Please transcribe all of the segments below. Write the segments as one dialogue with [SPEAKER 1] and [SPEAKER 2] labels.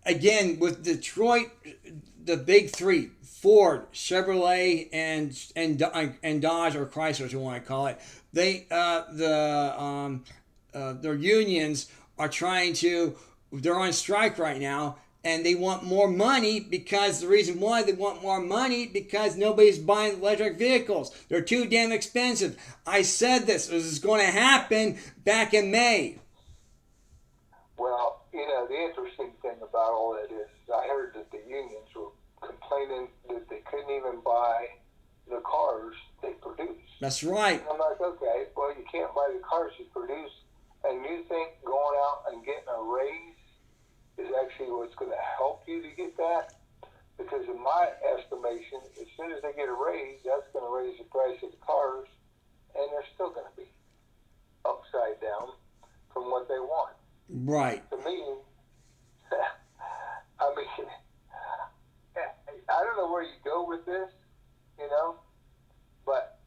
[SPEAKER 1] again with Detroit, the big three: Ford, Chevrolet, and Dodge or Chrysler, as you want to call it. Their unions are trying to. They're on strike right now, and they want more money because the reason why they want more money because nobody's buying electric vehicles. They're too damn expensive. I said this is going to happen back in May.
[SPEAKER 2] Well, the interesting thing about all that is I heard that the unions were complaining that they couldn't even buy the cars they produce.
[SPEAKER 1] That's right.
[SPEAKER 2] And I'm like, okay, well, you can't buy the cars you produce, and you think going out and getting a raise is actually what's going to help you to get that? Because in my estimation, as soon as they get a raise, that's going to raise the price of the cars, and they're still going to be upside down from what they want.
[SPEAKER 1] Right.
[SPEAKER 2] To me, I mean, I don't know where you go with this, but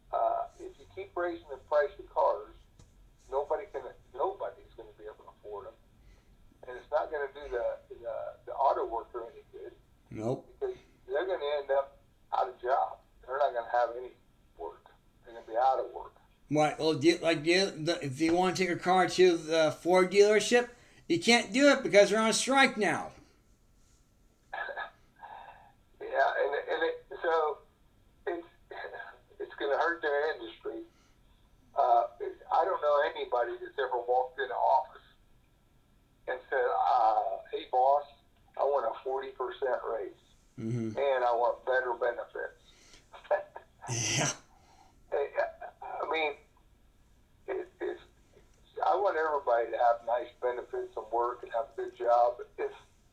[SPEAKER 2] if you keep raising the price of cars, nobody's going to be able to afford them, and it's not going to do the auto worker any good.
[SPEAKER 1] Nope.
[SPEAKER 2] Because they're going to end up out of job. They're not going to have any work. They're going to be out of work.
[SPEAKER 1] Right. Well, if you want to take a car to the Ford dealership, you can't do it because they're on strike now.
[SPEAKER 2] Yeah, so it's going to hurt their industry. I don't know anybody that's ever walked into office and said, "Hey, boss, I want a 40% raise, and I want better benefits."
[SPEAKER 1] Yeah.
[SPEAKER 2] I mean, I want everybody to have nice benefits and work and have a good job.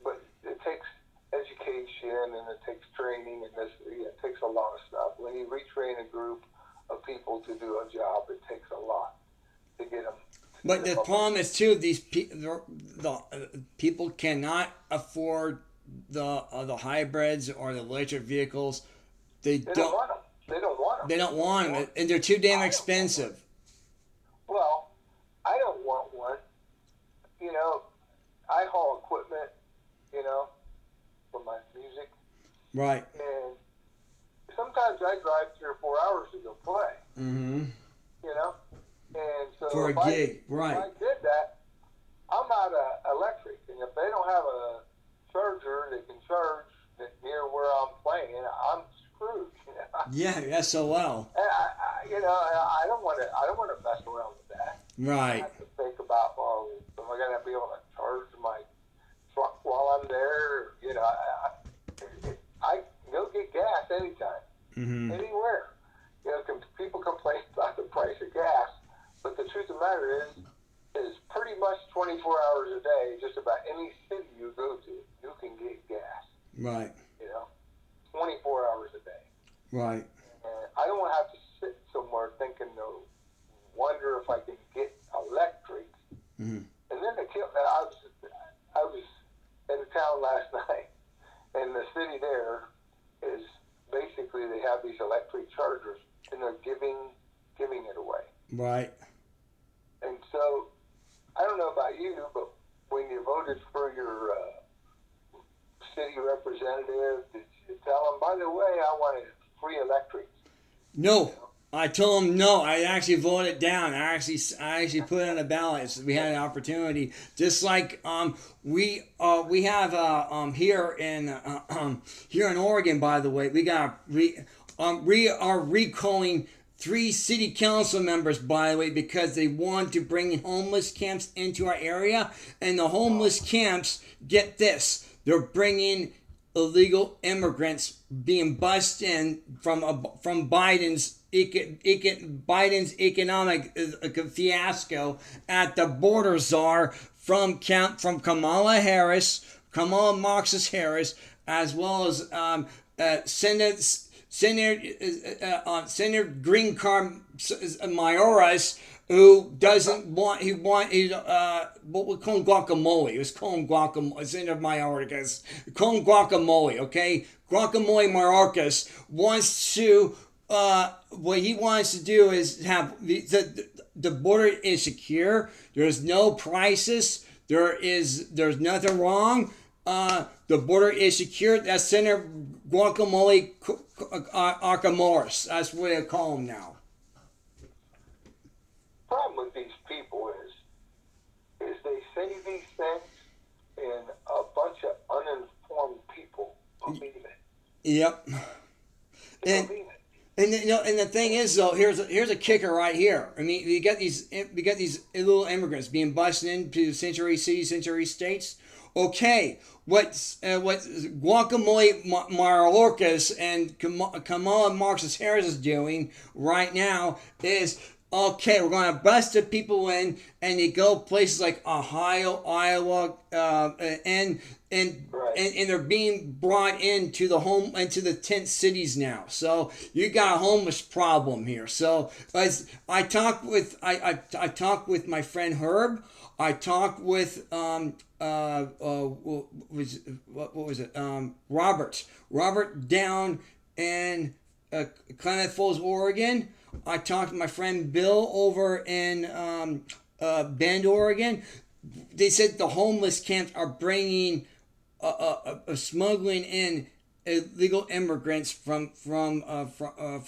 [SPEAKER 2] But it takes education and it takes training and it takes a lot of stuff. When you retrain a group of people to do a job, it takes a lot to get them.
[SPEAKER 1] But the problem is too, these people cannot afford the hybrids or the electric vehicles. They don't
[SPEAKER 2] want them. They don't want them.
[SPEAKER 1] They don't want them, and they're too damn expensive.
[SPEAKER 2] Well, I don't want one. I haul equipment, for my music.
[SPEAKER 1] Right.
[SPEAKER 2] And sometimes I drive 3 or 4 hours to go play.
[SPEAKER 1] Mm-hmm.
[SPEAKER 2] And so
[SPEAKER 1] for a gig, right.
[SPEAKER 2] If I did that, I'm not electric. And if they don't have a charger that can charge near where I'm playing, I'm screwed.
[SPEAKER 1] Yeah, SOL.
[SPEAKER 2] And I don't want to mess around with that.
[SPEAKER 1] Right.
[SPEAKER 2] I have to think about, am I going to be able to charge my truck while I'm there? I can go get gas anytime, anywhere. People complain about the price of gas, but the truth of the matter is pretty much 24 hours a day, just about any city you go to, you can get gas.
[SPEAKER 1] Right.
[SPEAKER 2] 24 hours a day.
[SPEAKER 1] Right.
[SPEAKER 2] And I don't want to have to sit somewhere thinking, wonder if I can get electric.
[SPEAKER 1] Mm-hmm.
[SPEAKER 2] And then I was in a town last night, and the city there is basically they have these electric chargers, and they're giving it away.
[SPEAKER 1] Right.
[SPEAKER 2] And so I don't know about you, but when you voted for your city representative, did you tell them, by the way, I wanted free electric?
[SPEAKER 1] No. I told him no. I actually voted it down. I actually put it on the ballot. So we had an opportunity, just like we have here in Oregon. By the way, we are recalling 3 city council members, by the way, because they want to bring homeless camps into our area, and the homeless camps, get this, they're bringing illegal immigrants being bussed in from Biden's economic fiasco at the border czar from Kamala Marxist Harris, as well as Senator Green Card Mayoras, who doesn't want what we call him guacamole. It was calling guacamole. Senator Mayorkas calling guacamole. Okay, guacamole Mayorkas wants to. What he wants to do is have the border is secure. There's no crisis. There's nothing wrong. The border is secure. That's Senator Guacamole Arcamoris. That's what they call him now.
[SPEAKER 2] Problem with these people is they say these things, and a bunch of uninformed people believe it.
[SPEAKER 1] Yep.
[SPEAKER 2] They
[SPEAKER 1] And
[SPEAKER 2] believe it.
[SPEAKER 1] and the thing is though, here's a kicker right here. I mean, we got these little immigrants being busted into Century Cities, Century States. Okay, what Guacamole Mayorkas and Kamala Marxist Harris is doing right now is, okay, we're going to bust the people in, and they go places like Ohio, Iowa, and they're being brought into the tent cities now. So you got a homeless problem here. So as I talked with my friend Herb. I talked with Robert down in Klamath Falls, Oregon. I talked to my friend Bill over in Bend, Oregon. They said the homeless camps are bringing smuggling in illegal immigrants from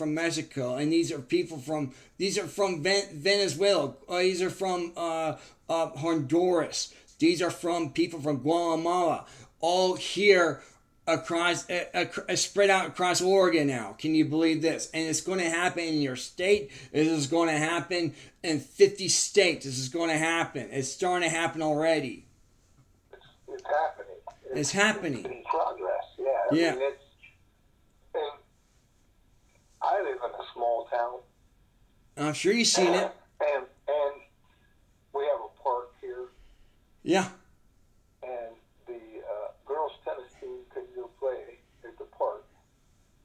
[SPEAKER 1] Mexico, and these are from Venezuela. These are from Honduras. These are from people from Guatemala. All here across spread out across Oregon now. Can you believe this? And it's going to happen in your state. This is going to happen in 50 states. This is going to happen. It's starting to happen already.
[SPEAKER 2] It's happening.
[SPEAKER 1] It's happening.
[SPEAKER 2] It's in progress. Yeah.
[SPEAKER 1] Yeah.
[SPEAKER 2] I mean, and I live in a small town.
[SPEAKER 1] I'm sure you've seen it.
[SPEAKER 2] And we have a park here.
[SPEAKER 1] Yeah.
[SPEAKER 2] And the girls' tennis team couldn't go play at the park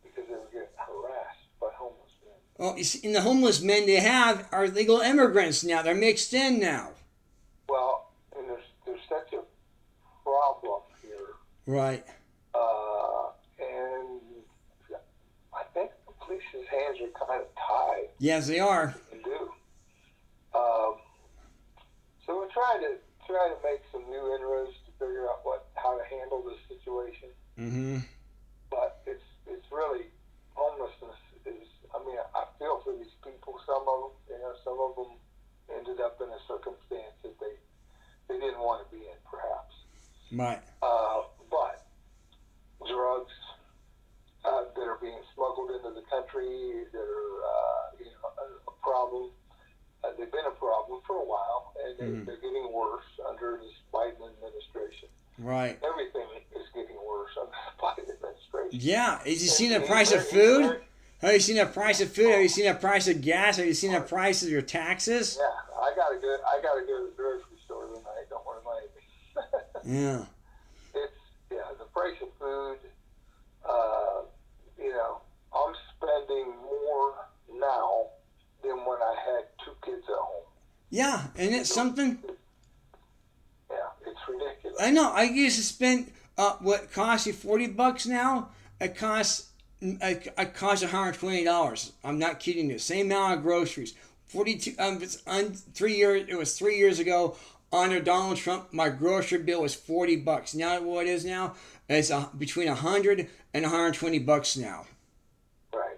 [SPEAKER 2] because they were getting harassed by homeless men.
[SPEAKER 1] Well, you see, and the homeless men they have are legal immigrants now. They're mixed in now.
[SPEAKER 2] Well, and there's such a problem here.
[SPEAKER 1] Right.
[SPEAKER 2] And I think the police's hands are kind of tied.
[SPEAKER 1] Yes, they are.
[SPEAKER 2] They do. So we're trying to make some new inroads to figure out how to handle this situation.
[SPEAKER 1] Mm-hmm.
[SPEAKER 2] But it's really, homelessness is. I mean, I feel for these people. Some of them ended up in a circumstance that they didn't want to be in, perhaps.
[SPEAKER 1] Right.
[SPEAKER 2] But drugs that are being smuggled into the country that are a problem. They've been a problem for a while, and they're getting worse under this Biden administration.
[SPEAKER 1] Right.
[SPEAKER 2] Everything is getting worse under the Biden administration.
[SPEAKER 1] Yeah. Have you seen the price of food? Have you seen the price of food? Have you seen the price of gas? Have you seen the price of your taxes?
[SPEAKER 2] Yeah, I gotta go to the grocery store tonight. Don't worry about anything.
[SPEAKER 1] Yeah.
[SPEAKER 2] The price of food. I'm spending more now than when I had 2 kids at home.
[SPEAKER 1] Yeah, and it's something.
[SPEAKER 2] Yeah, it's ridiculous.
[SPEAKER 1] I know. I used to spend what costs you $40 now. It costs $120. I'm not kidding you. Same amount of groceries. 42. It was 3 years ago. Under Donald Trump, my grocery bill was $40. Now what it is now? It's between $100 and $120 now.
[SPEAKER 2] Right.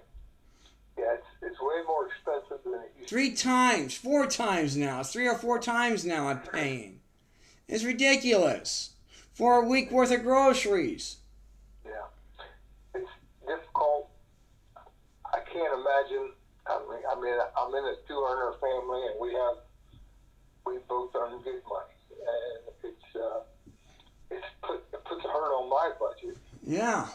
[SPEAKER 2] Yeah, it's way more expensive than it used to be.
[SPEAKER 1] 3 times, 4 times now. 3 or 4 times now I'm paying. It's ridiculous. For a week worth of groceries.
[SPEAKER 2] Yeah. It's difficult. I can't imagine. I'm in a 2-earner family, and we both earn good money, and it puts a hurt on my budget.
[SPEAKER 1] Yeah.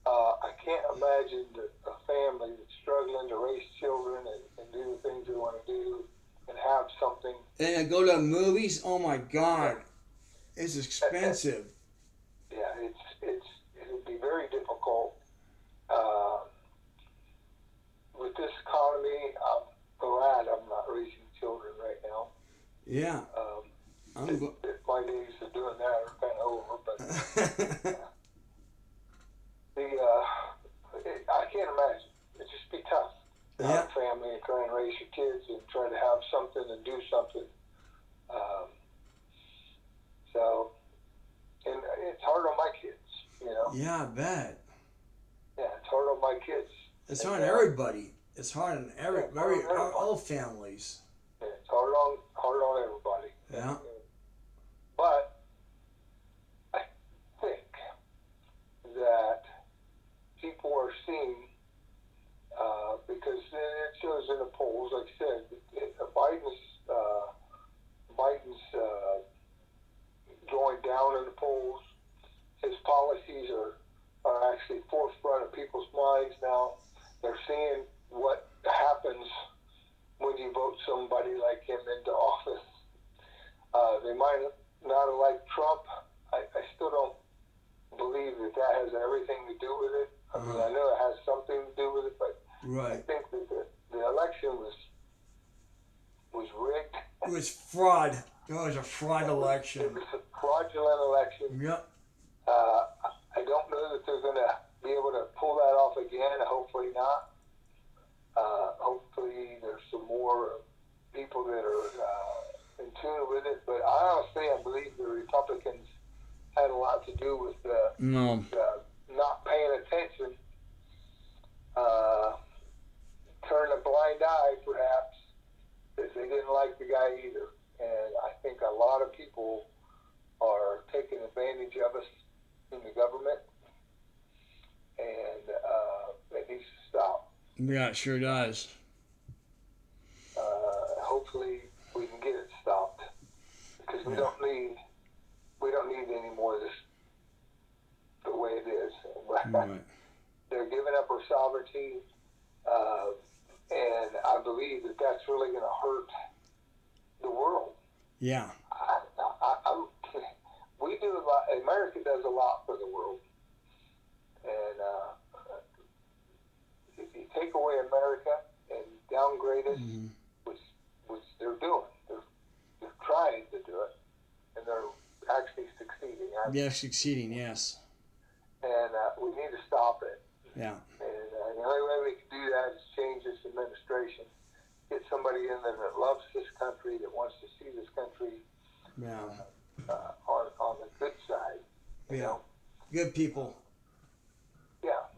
[SPEAKER 2] I can't imagine a family that's struggling to raise children and do the things they want to do and have something.
[SPEAKER 1] And go to movies. Oh my God, it's expensive.
[SPEAKER 2] Yeah, it would be very difficult. With this economy, I'm glad I'm not raising children right now.
[SPEAKER 1] Yeah.
[SPEAKER 2] My days of doing that are kind of over, but I can't imagine. It'd just be tough to have a family and try and raise your kids and try to have something and do something. So
[SPEAKER 1] Yeah, I bet.
[SPEAKER 2] Yeah, it's hard on my kids.
[SPEAKER 1] It's hard on everybody. It's hard on all families.
[SPEAKER 2] Yeah, it's hard on everybody.
[SPEAKER 1] Yeah.
[SPEAKER 2] But I think that people are seeing, because it shows in the polls, like I said, Biden's going down in the polls. His policies are actually forefront of people's minds now. They're seeing what happens when you vote somebody like him into office. They might not have liked Trump. I still don't believe that has everything to do with it. I mean, I know it has something to do with it, but
[SPEAKER 1] right.
[SPEAKER 2] I think that the election was rigged.
[SPEAKER 1] It was fraud. It was a fraud election.
[SPEAKER 2] It was a fraudulent election.
[SPEAKER 1] Yep.
[SPEAKER 2] I don't know that they're going to be able to pull that off again. Hopefully not. Hopefully there's some more people that are in tune with it. But honestly, I believe the Republicans had a lot to do with not paying attention, turning a blind eye, perhaps, because they didn't like the guy either. And I think a lot of people are taking advantage of us in the government, and it needs to stop.
[SPEAKER 1] Yeah, it sure does.
[SPEAKER 2] Hopefully, we can get it stopped, because we don't need any more of this the way it is.
[SPEAKER 1] Right.
[SPEAKER 2] They're giving up our sovereignty, and I believe that that's really going to hurt the world.
[SPEAKER 1] Yeah.
[SPEAKER 2] We do a lot. America does a lot for the world, and if you take away America and downgrade us, which they're doing, they're trying to do it, and they're actually succeeding.
[SPEAKER 1] They're succeeding, yes.
[SPEAKER 2] And we need to stop it.
[SPEAKER 1] Yeah.
[SPEAKER 2] And the only way we can do that is change this administration, get somebody in there that loves this country, that wants to see this country.
[SPEAKER 1] Yeah.
[SPEAKER 2] On the good side. You know?
[SPEAKER 1] Good people.
[SPEAKER 2] Yeah,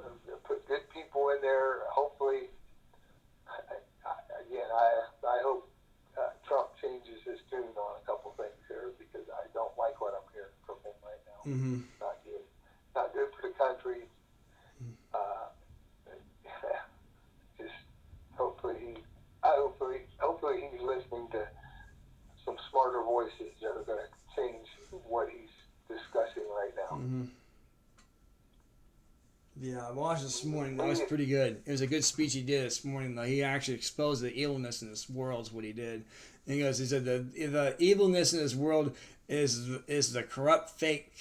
[SPEAKER 2] put good people in there. Hopefully, I hope Trump changes his tune on a couple things here, because I don't like what I'm hearing from him right now.
[SPEAKER 1] Mm-hmm.
[SPEAKER 2] Not good. Not good for the country. Just hopefully he's listening to some smarter voices that are going to change what he's discussing right now.
[SPEAKER 1] Mm-hmm. Yeah, I watched this morning. That was pretty good. It was a good speech he did this morning, though. He actually exposed the evilness in this world, is what he did. And he said the evilness in this world is the corrupt fake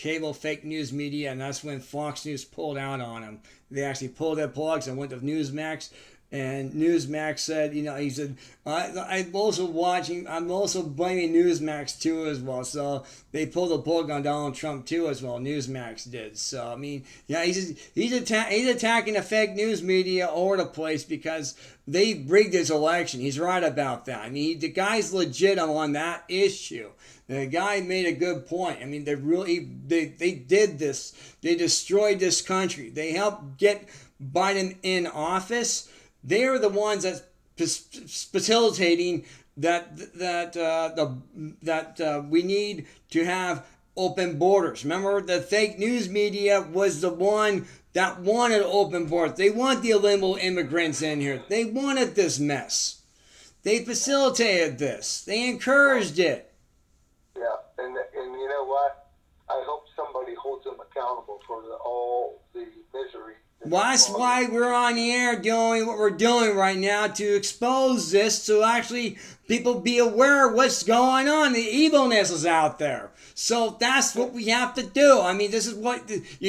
[SPEAKER 1] news media, and that's when Fox News pulled out on him. They actually pulled their plugs and went to Newsmax. And Newsmax said, he said, I'm also blaming Newsmax too as well. So they pulled the plug on Donald Trump too as well. Newsmax did. So, I mean, yeah, he's attacking the fake news media all over the place because they rigged his election. He's right about that. I mean, the guy's legit on that issue. The guy made a good point. I mean, they did this. They destroyed this country. They helped get Biden in office. They're the ones that's facilitating that we need to have open borders. Remember, the fake news media was the one that wanted open borders. They want the illegal immigrants in here. They wanted this mess. They facilitated this. They encouraged it.
[SPEAKER 2] Yeah, and you know what? I hope somebody holds them accountable for all the misery.
[SPEAKER 1] Well, that's why we're on the air doing what we're doing right now, to expose this, so actually people be aware of what's going on. The evilness is out there. So that's what we have to do. I mean, this is what it's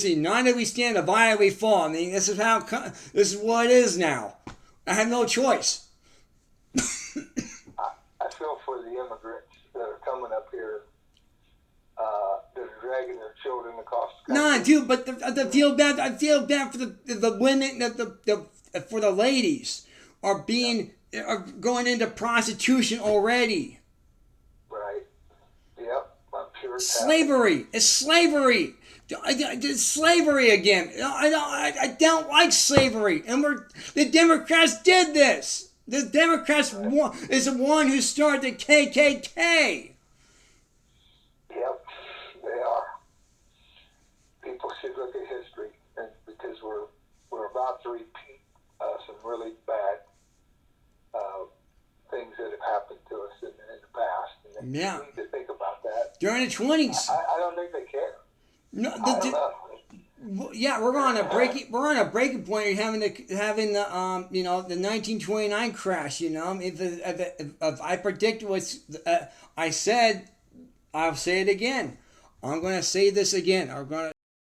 [SPEAKER 1] united we stand, divided we fall. I mean, this is what it is now. I have no choice.
[SPEAKER 2] I feel for the immigrants that are coming up here. They're dragging their children across the country.
[SPEAKER 1] No, I do, but I feel bad for the women, for the ladies are going into prostitution already.
[SPEAKER 2] Right. Yep. I'm sure
[SPEAKER 1] Slavery. It's slavery. Slavery again. I don't like slavery, and the Democrats did this. The Democrats is the one who started the KKK.
[SPEAKER 2] Yep, they are. People should look at history, and because we're about to repeat some really bad things that have happened to us in the past, and
[SPEAKER 1] Yeah.
[SPEAKER 2] we need to think about that.
[SPEAKER 1] During the 20s.
[SPEAKER 2] I don't think they care.
[SPEAKER 1] No,
[SPEAKER 2] I don't know.
[SPEAKER 1] yeah, we're on a breaking point. Having the the 1929 crash. If I predict what I said, I'll say it again. I'm going to say this again. I'm going to